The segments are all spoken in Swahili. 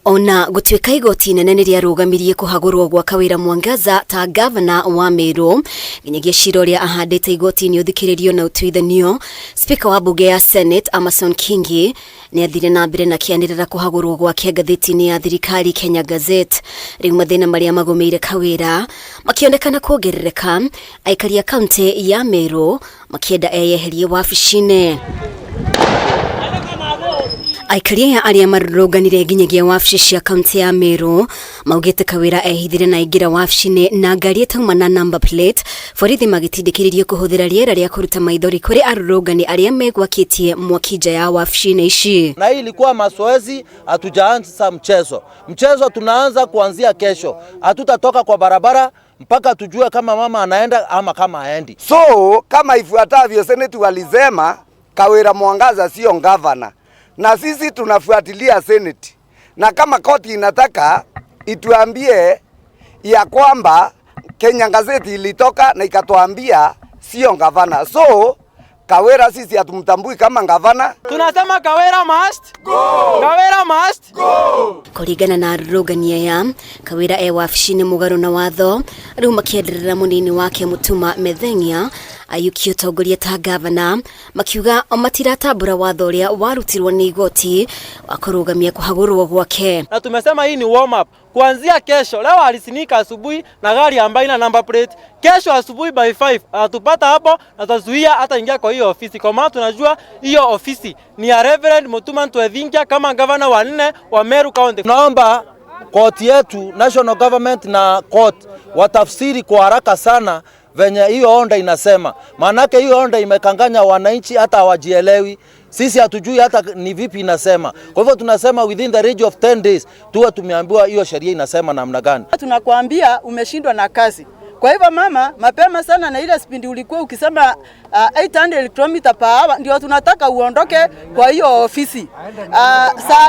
Ona gũtuĩka igoti inene nĩrĩarũgamirie kũhagũrwo gwa Kawĩra Mwangaza ta gavana wa Meru, nginyagia cira ũrĩa ahandĩte igoti-inĩ ũthikĩrĩrio na ũtuithanio, Spika wa mbunge ya Senate Amason Kingi nĩathire na mbere na kĩanĩrĩra kũhagũrwo gwake ngathĩti-inĩ ya thirikari Kenya Gazette. Rĩu mathĩna marĩa magũmĩire Kawĩra makĩonekana kuongerereka, aikari a kaunti ya Meru makĩenda eyeherie wabici-inĩ. Aikaria arĩa marũrũnganire nginyagia wabici cia kaunti ya Meru maugĩte Kawĩra ehithire na ingĩra wabici-inĩ na ngari ĩtauma na number plate, borithi magĩtindĩkĩrĩrio kũhũthĩra rĩera rĩa kũruta maithori kũrĩ arũrũngani arĩa megwakĩtie mwaki nja ya wabici-inĩ ici. Na hii ilikuwa mazoezi, hatujaanza mchezo. Mchezo tunaanza kuanzia kesho. Hatutatoka kwa barabara mpaka tujue kama mama anaenda ama kama haendi. So kama ifuatavyo Senate walisema Kawĩra Mwangaza sio gavana, na sisi tunafuatilia Senate, na kama koti inataka ituambie ya kwamba Kenya Gazette ilitoka na ikatuambia sio gavana. So Kawĩra sisi hatumtambui kama gavana. Tunasema Kawĩra must go. Kawĩra must go. Kũringana na arũrũngani aya, Kawĩra wabici-inĩ mũgarũ na watho, rĩu makĩenderera mũnini wake Mutuma Metheng'ia ayukie ũtongoria ta gavana, makiuga matiratambũra watho ũrĩa warutirwo nĩ igoti wa kũrũgamia kũhagũrwo gwake. Na tumesema hii ni warm up. Kuanzia kesho, leo alisinika asubuhi na gari ambayo ina number plate. Kesho asubuhi by 5 atupata hapo na tazuia hata ingia kwa hiyo ofisi. Kwa maana tunajua hiyo ofisi ni ya Reverend Mutuma Metheng'ia kama gavana wa 4 wa Meru County. Naomba koti yetu, national government na court watafsiri kwa haraka sana venye hiyo onda inasema. Maanake hiyo onda imekanganya wananchi hata hawajielewi. Sisi hatujui hata ni vipi inasema. Kwa hivyo tunasema within the range of 10 days tuwe tumeambiwa hiyo sheria inasema namna gani. Tunakuambia umeshindwa na kazi. Kwa hivyo mama, mapema sana na ile spindi ulikuwa ukisema 800 km/h ndio tunataka uondoke kwa hiyo ofisi. Saa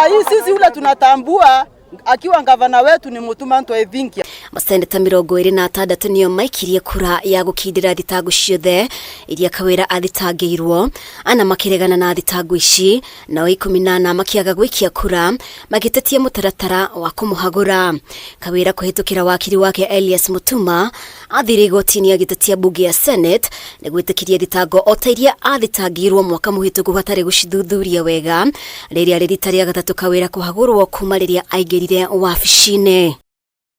hii sisi ule tunatambua akiwa gavana wetu ni Mutuma Metheng'ia. Maseneta 26 nĩo maikirie kura ya gũkindĩra thitango ciothe iria Kawĩra athitangĩirwo, ana makĩregana na thitango ici, nao 14 makĩaga gũikia kura magĩtetia mũtaratara wa kũmũhagũra. Kawĩra kũhĩtũkĩra wakiri wake Elias Mutuma athire igoti-inĩ agĩtetia mbunge ya Senate na gwĩtĩkĩria thitango o ta iria athitangĩirwo mwaka mũhĩtũku hatarĩ gũcithuthuria wega, rĩrĩa rĩrita rĩa gatatũ Kawĩra kũhagũrwo kuma rĩrĩa aingĩrire wabici-inĩ.